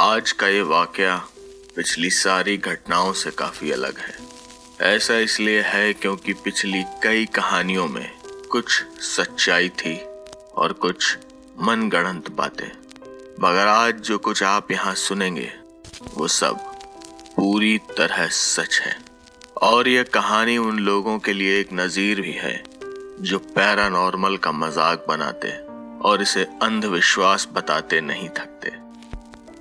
आज का ये वाकया पिछली सारी घटनाओं से काफी अलग है। ऐसा इसलिए है क्योंकि पिछली कई कहानियों में कुछ सच्चाई थी और कुछ मनगढ़ंत बातें, मगर आज जो कुछ आप यहाँ सुनेंगे वो सब पूरी तरह सच है। और यह कहानी उन लोगों के लिए एक नजीर भी है जो पैरानॉर्मल का मजाक बनाते और इसे अंधविश्वास बताते नहीं थकते।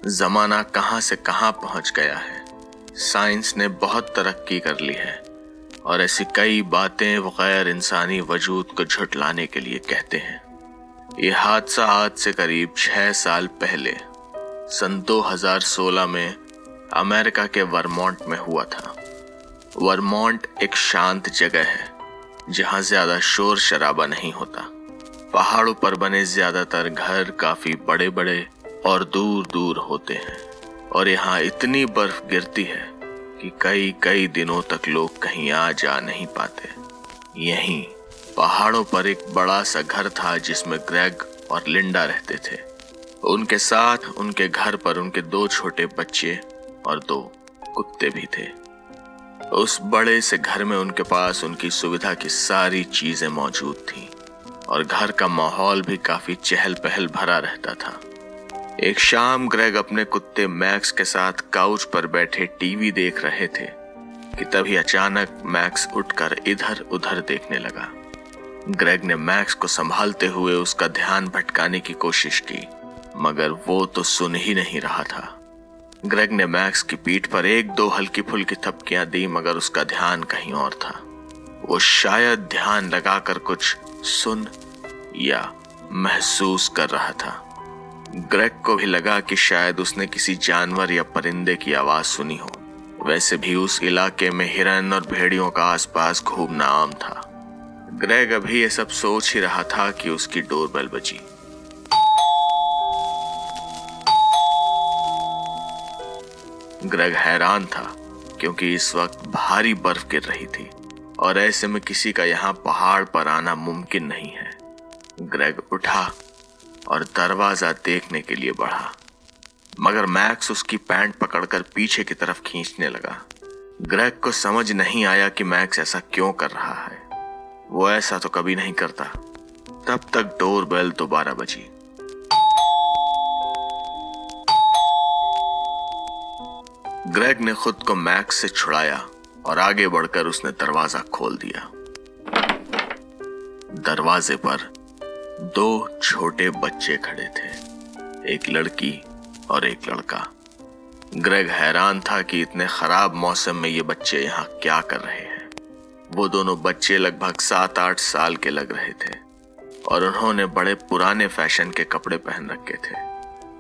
जमाना कहां से कहां पहुंच गया है, साइंस ने बहुत तरक्की कर ली है और ऐसी कई बातें वो गैर इंसानी वजूद को झुठलाने के लिए कहते हैं। यह हादसा आज से करीब 6 साल पहले सन 2016 में अमेरिका के वर्मोंट में हुआ था। वर्मोंट एक शांत जगह है जहां ज्यादा शोर शराबा नहीं होता। पहाड़ों पर बने ज्यादातर घर काफी बड़े बड़े और दूर दूर होते हैं और यहाँ इतनी बर्फ गिरती है कि कई कई दिनों तक लोग कहीं आ जा नहीं पाते। यहीं पहाड़ों पर एक बड़ा सा घर था जिसमें ग्रेग और लिंडा रहते थे। उनके साथ उनके घर पर उनके 2 छोटे बच्चे और 2 कुत्ते भी थे। उस बड़े से घर में उनके पास उनकी सुविधा की सारी चीजें मौजूद थीं और घर का माहौल भी काफी चहल पहल भरा रहता था। एक शाम ग्रेग अपने कुत्ते मैक्स के साथ काउच पर बैठे टीवी देख रहे थे कि तभी अचानक मैक्स उठकर इधर उधर देखने लगा। ग्रेग ने मैक्स को संभालते हुए उसका ध्यान भटकाने की कोशिश की, मगर वो तो सुन ही नहीं रहा था। ग्रेग ने मैक्स की पीठ पर 1-2 हल्की फुल्की थपकियां दी, मगर उसका ध्यान कहीं और था। वो शायद ध्यान लगाकर कुछ सुन या महसूस कर रहा था। ग्रेग को भी लगा कि शायद उसने किसी जानवर या परिंदे की आवाज सुनी हो। वैसे भी उस इलाके में हिरन और भेड़ियों का आसपास घूमना आम था। ग्रेग अभी ये सब सोच ही रहा था कि उसकी डोरबेल बजी। ग्रेग हैरान था क्योंकि इस वक्त भारी बर्फ गिर रही थी और ऐसे में किसी का यहाँ पहाड़ पर आना मुमकिन नहीं है। ग्रेग उठा और दरवाजा देखने के लिए बढ़ा, मगर मैक्स उसकी पैंट पकड़कर पीछे की तरफ खींचने लगा। ग्रेग को समझ नहीं आया कि मैक्स ऐसा क्यों कर रहा है। वो ऐसा तो कभी नहीं करता। तब तक डोरबेल दोबारा बजी। ग्रेग ने खुद को मैक्स से छुड़ाया और आगे बढ़कर उसने दरवाजा खोल दिया। दरवाजे पर 2 छोटे बच्चे खड़े थे, एक लड़की और एक लड़का। ग्रेग हैरान था कि इतने खराब मौसम में ये बच्चे यहाँ क्या कर रहे हैं। वो दोनों बच्चे लगभग 7-8 साल के लग रहे थे और उन्होंने बड़े पुराने फैशन के कपड़े पहन रखे थे।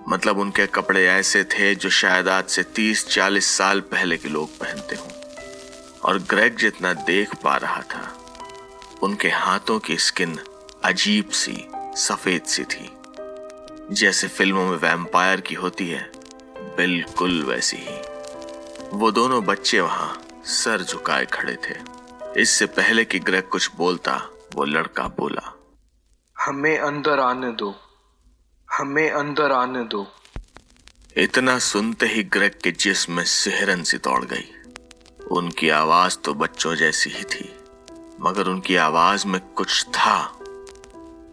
मतलब उनके कपड़े ऐसे थे जो शायद आज से 30-40 साल पहले के लोग पहनते हों। और ग्रेग जितना देख पा रहा था, उनके हाथों की स्किन अजीब सी सफेद सी थी, जैसे फिल्मों में वैम्पायर की होती है, बिल्कुल वैसी ही। वो दोनों बच्चे वहां सर झुकाए खड़े थे। इससे पहले कि ग्रेग कुछ बोलता, वो लड़का बोला, हमें अंदर आने दो, हमें अंदर आने दो। इतना सुनते ही ग्रेग के जिस्म में सिहरन सी दौड़ गई। उनकी आवाज तो बच्चों जैसी ही थी, मगर उनकी आवाज में कुछ था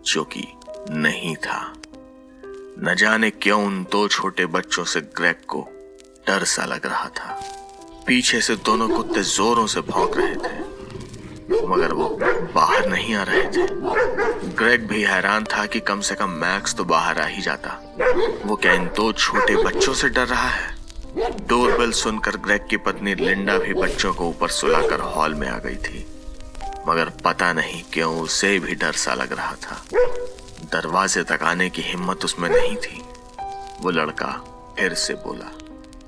जो कि नहीं था। न जाने क्यों उन 2 छोटे बच्चों से ग्रेग को डर सा लग रहा था। पीछे से दोनों कुत्ते जोरों से भौंक रहे थे, मगर वो बाहर नहीं आ रहे थे। ग्रेग भी हैरान था कि कम से कम मैक्स तो बाहर आ ही जाता। वो क्या इन 2 छोटे बच्चों से डर रहा है? डोरबेल सुनकर ग्रेग की पत्नी लिंडा भी बच्चों को ऊपर सुलाकर हॉल में आ गई थी, मगर पता नहीं क्यों उसे भी डर सा लग रहा था। दरवाजे तक आने की हिम्मत उसमें नहीं थी। वो लड़का फिर से बोला,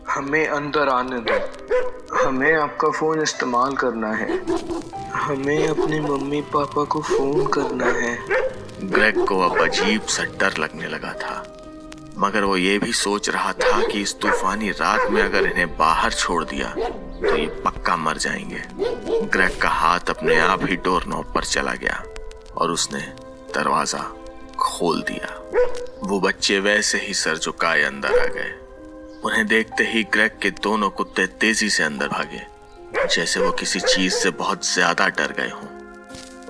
हमें अंदर आने दो, हमें आपका फोन इस्तेमाल करना है, हमें अपने मम्मी पापा को फोन करना है। ग्रेग को अब अजीब सा डर लगने लगा था, मगर वो ये भी सोच रहा था कि इस तूफानी रात में अगर इन्हें बाहर छोड़ दिया तो ये पक्का मर जाएंगे। ग्रेग का हाथ अपने आप ही डोर नॉब पर चला गया और उसने दरवाजा खोल दिया। वो बच्चे वैसे ही सर झुकाए अंदर आ गए उन्हें देखते ही ग्रेग के दोनों कुत्ते तेजी से अंदर भागे, जैसे वो किसी चीज से बहुत ज्यादा डर गए हों।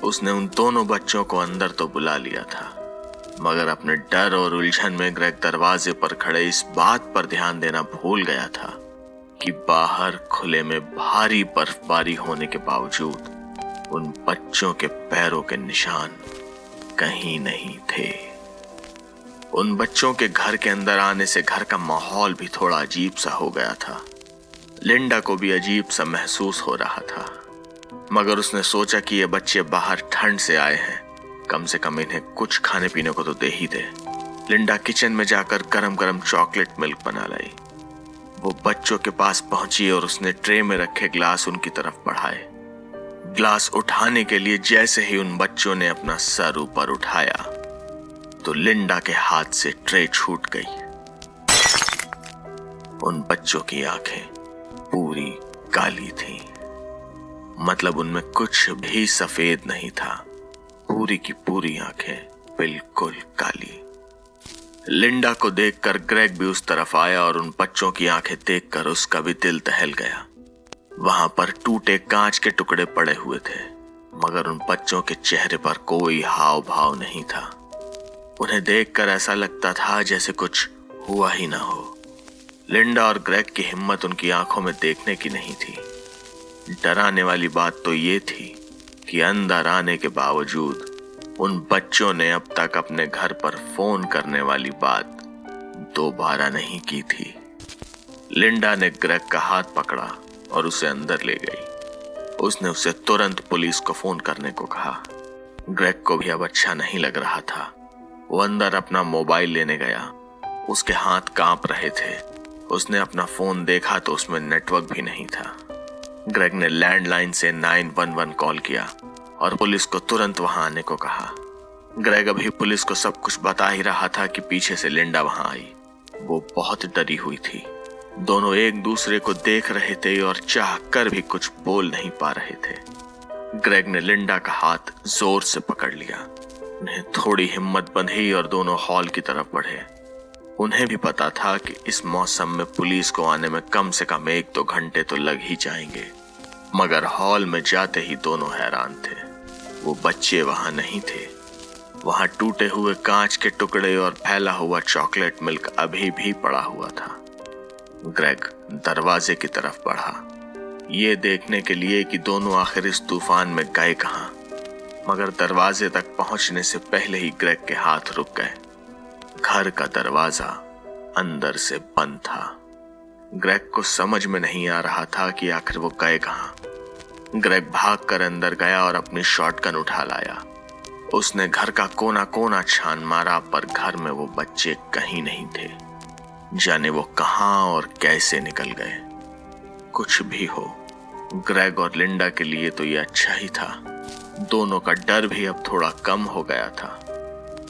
उसने उन दोनों बच्चों को अंदर तो बुला लिया था, मगर अपने डर और उलझन में ग्रेग दरवाजे पर खड़े इस बात पर ध्यान देना भूल गया था कि बाहर खुले में भारी बर्फबारी होने के बावजूद उन बच्चों के पैरों के निशान कहीं नहीं थे। उन बच्चों के घर के अंदर आने से घर का माहौल भी थोड़ा अजीब सा हो गया था। लिंडा को भी अजीब सा महसूस हो रहा था, मगर उसने सोचा कि ये बच्चे बाहर ठंड से आए हैं, कम से कम इन्हें कुछ खाने पीने को तो दे ही दे। लिंडा किचन में जाकर गरम गरम चॉकलेट मिल्क बना लाई। वो बच्चों के पास पहुंची और उसने ट्रे में रखे ग्लास उनकी तरफ बढ़ाए। ग्लास उठाने के लिए जैसे ही उन बच्चों ने अपना सर ऊपर उठाया तो लिंडा के हाथ से ट्रे छूट गई। उन बच्चों की आंखें पूरी काली थीं, मतलब उनमें कुछ भी सफेद नहीं था। पूरी की पूरी आंखें बिल्कुल काली। लिंडा को देखकर ग्रेग भी उस तरफ आया और उन बच्चों की आंखें देखकर उसका भी दिल दहल गया। वहां पर टूटे कांच के टुकड़े पड़े हुए थे, मगर उन बच्चों के चेहरे पर कोई हाव भाव नहीं था। उन्हें देखकर ऐसा लगता था जैसे कुछ हुआ ही ना हो। लिंडा और ग्रेग की हिम्मत उनकी आंखों में देखने की नहीं थी। डराने वाली बात तो ये थी कि अंदर आने के बावजूद उन बच्चों ने अब तक अपने घर पर फोन करने वाली बात दोबारा नहीं की थी। लिंडा ने ग्रेग का हाथ पकड़ा और उसे अंदर ले गई। उसने उसे तुरंत पुलिस को फोन करने को कहा। ग्रेग को भी अब अच्छा नहीं लग रहा था। वो अंदर अपना मोबाइल लेने गया। उसके हाथ कांप रहे थे। उसने अपना फोन देखा तो उसमें नेटवर्क भी नहीं था। ग्रेग ने लैंडलाइन से 911 कॉल किया और पुलिस को तुरंत वहां आने को कहा। ग्रेग अभी पुलिस को सब कुछ बता ही रहा था कि पीछे से लिंडा वहां आई। वो बहुत डरी हुई थी। दोनों एक दूसरे को देख रहे थे और चाह कर भी कुछ बोल नहीं पा रहे थे। ग्रेग ने लिंडा का हाथ जोर से पकड़ लिया। उन्हें थोड़ी हिम्मत बंधी और दोनों हॉल की तरफ बढ़े। उन्हें भी पता था कि इस मौसम में पुलिस को आने में कम से कम 1-2 घंटे तो लग ही जाएंगे, मगर हॉल में जाते ही दोनों हैरान थे। वो बच्चे वहां नहीं थे। वहां टूटे हुए कांच के टुकड़े और फैला हुआ चॉकलेट मिल्क अभी भी पड़ा हुआ था। ग्रेग दरवाजे की तरफ बढ़ा, ये देखने के लिए कि दोनों आखिर इस तूफान में गए कहां, मगर दरवाजे तक पहुंचने से पहले ही ग्रेग के हाथ रुक गए। घर का दरवाजा अंदर से बंद था। ग्रेग को समझ में नहीं आ रहा था कि आखिर वो गए कहां। ग्रेग भागकर अंदर गया और अपनी शॉटगन उठा लाया। उसने घर का कोना कोना छान मारा, पर घर में वो बच्चे कहीं नहीं थे। जाने वो कहां और कैसे निकल गए। कुछ भी हो, ग्रेग और लिंडा के लिए तो ये अच्छा ही था। दोनों का डर भी अब थोड़ा कम हो गया था।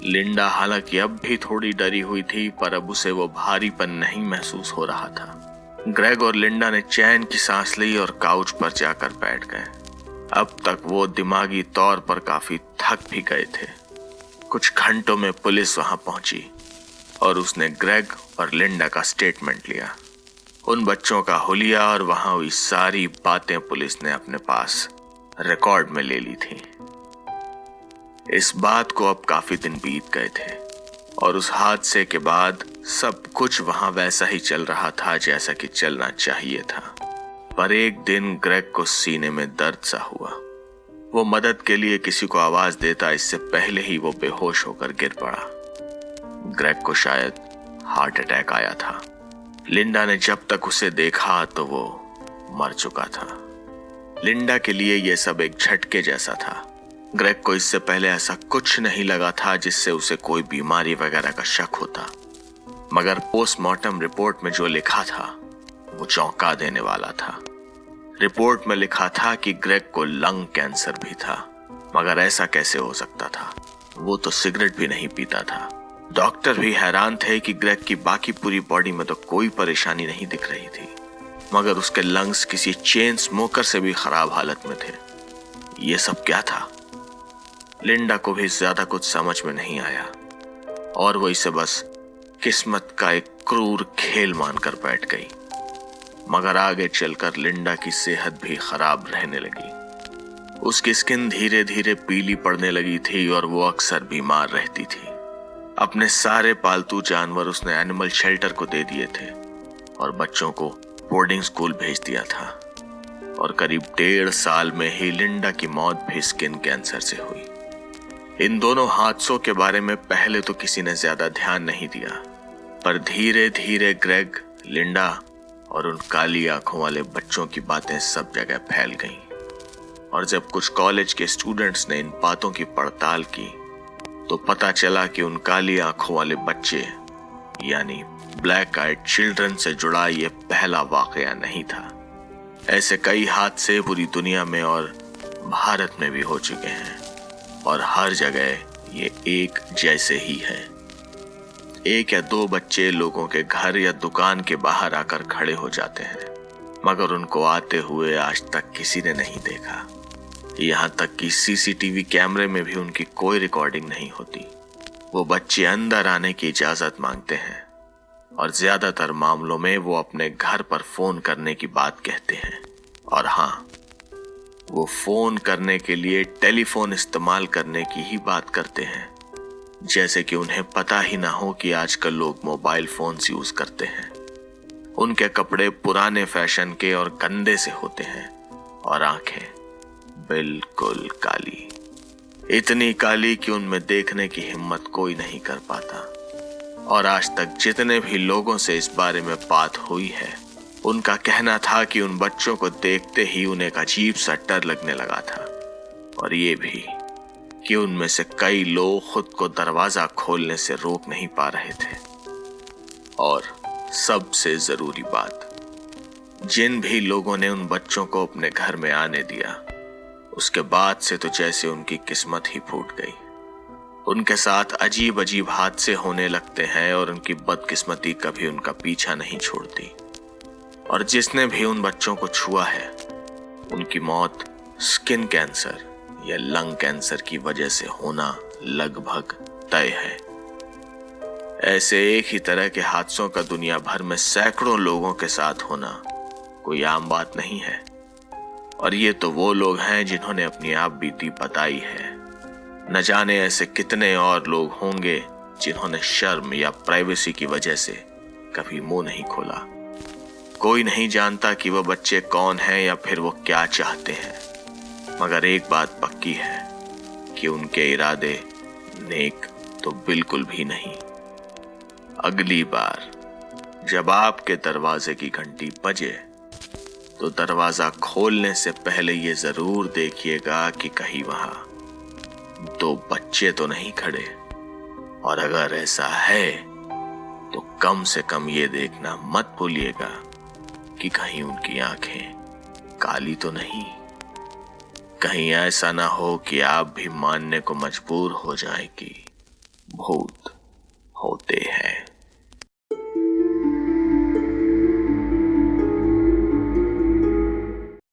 लिंडा हालांकि अब भी थोड़ी डरी हुई थी, पर अब उसे वो भारीपन नहीं महसूस हो रहा था। ग्रेग और लिंडा ने चैन की सांस ली और काउच पर जाकर बैठ गए। अब तक वो दिमागी तौर पर काफी थक भी गए थे। कुछ घंटों में पुलिस वहां पहुंची और उसने ग्रेग और लिंडा का स्टेटमेंट लिया। उन बच्चों का हुलिया और वहां हुई सारी बातें पुलिस ने अपने पास रिकॉर्ड में ले ली थी। इस बात को अब काफी दिन बीत गए थे और उस हादसे के बाद सब कुछ वहां वैसा ही चल रहा था जैसा कि चलना चाहिए था। पर एक दिन ग्रेग को सीने में दर्द सा हुआ। वो मदद के लिए किसी को आवाज देता इससे पहले ही वो बेहोश होकर गिर पड़ा। ग्रेग को शायद हार्ट अटैक आया था। लिंडा ने जब तक उसे देखा तो वो मर चुका था। लिंडा के लिए यह सब एक झटके जैसा था। ग्रेग को इससे पहले ऐसा कुछ नहीं लगा था जिससे उसे कोई बीमारी वगैरह का शक होता, मगर पोस्टमार्टम रिपोर्ट में जो लिखा था वो चौंका देने वाला था। रिपोर्ट में लिखा था कि ग्रेग को लंग कैंसर भी था, मगर ऐसा कैसे हो सकता था? वो तो सिगरेट भी नहीं पीता था। डॉक्टर भी हैरान थे कि ग्रेग की बाकी पूरी बॉडी में तो कोई परेशानी नहीं दिख रही थी, मगर उसके लंग्स किसी चेन स्मोकर से भी खराब हालत में थे। ये सब क्या था? लिंडा को भी ज्यादा कुछ समझ में नहीं आया और वो इसे बस किस्मत का एक क्रूर खेल मानकर बैठ गई। मगर आगे चलकर लिंडा की सेहत भी खराब रहने लगी। उसकी स्किन धीरे धीरे पीली पड़ने लगी थी और वो अक्सर बीमार रहती थी। अपने सारे पालतू जानवर उसने एनिमल शेल्टर को दे दिए थे और बच्चों को बोर्डिंग स्कूल भेज दिया था। और करीब 1.5 साल में ही लिंडा की मौत भी स्किन कैंसर से हुई। इन दोनों हादसों के बारे में पहले तो किसी ने ज्यादा ध्यान नहीं दिया, पर धीरे धीरे ग्रेग, लिंडा और उन काली आंखों वाले बच्चों की बातें सब जगह फैल गईं। और जब कुछ कॉलेज के स्टूडेंट्स ने इन बातों की पड़ताल की तो पता चला कि उन काली आंखों वाले बच्चे यानी ब्लैक आइड चिल्ड्रन से जुड़ा ये पहला वाकया नहीं था। ऐसे कई हादसे पूरी दुनिया में और भारत में भी हो चुके हैं और हर जगह ये एक जैसे ही है। 1 या 2 बच्चे लोगों के घर या दुकान के बाहर आकर खड़े हो जाते हैं, मगर उनको आते हुए आज तक किसी ने नहीं देखा। यहाँ तक कि सीसीटीवी कैमरे में भी उनकी कोई रिकॉर्डिंग नहीं होती। वो बच्चे अंदर आने की इजाजत मांगते हैं और ज्यादातर मामलों में वो अपने घर पर फोन करने की बात कहते हैं। और हाँ, वो फोन करने के लिए टेलीफोन इस्तेमाल करने की ही बात करते हैं, जैसे कि उन्हें पता ही ना हो कि आजकल लोग मोबाइल फोन्स यूज करते हैं। उनके कपड़े पुराने फैशन के और गंदे से होते हैं और आंखें बिल्कुल काली, इतनी काली कि उनमें देखने की हिम्मत कोई नहीं कर पाता। और आज तक जितने भी लोगों से इस बारे में बात हुई है, उनका कहना था कि उन बच्चों को देखते ही उन्हें एक अजीब सा डर लगने लगा था। और ये भी कि उनमें से कई लोग खुद को दरवाजा खोलने से रोक नहीं पा रहे थे। और सबसे जरूरी बात, जिन भी लोगों ने उन बच्चों को अपने घर में आने दिया, उसके बाद से तो जैसे उनकी किस्मत ही फूट गई। उनके साथ अजीब अजीब हादसे होने लगते हैं और उनकी बदकिस्मती कभी उनका पीछा नहीं छोड़ती। और जिसने भी उन बच्चों को छुआ है, उनकी मौत स्किन कैंसर या लंग कैंसर की वजह से होना लगभग तय है। ऐसे एक ही तरह के हादसों का दुनिया भर में सैकड़ों लोगों के साथ होना कोई आम बात नहीं है। और ये तो वो लोग हैं जिन्होंने अपनी आप बीती बताई है। न जाने ऐसे कितने और लोग होंगे जिन्होंने शर्म या प्राइवेसी की वजह से कभी मुंह नहीं खोला। कोई नहीं जानता कि वो बच्चे कौन हैं या फिर वो क्या चाहते हैं, मगर एक बात पक्की है कि उनके इरादे नेक तो बिल्कुल भी नहीं। अगली बार जब आपके दरवाजे की घंटी बजे तो दरवाजा खोलने से पहले ये जरूर देखिएगा कि कहीं वहां 2 बच्चे तो नहीं खड़े, और अगर ऐसा है तो कम से कम ये देखना मत भूलिएगा कि कहीं उनकी आंखें काली तो नहीं। कहीं ऐसा ना हो कि आप भी मानने को मजबूर हो जाएं कि भूत होते हैं।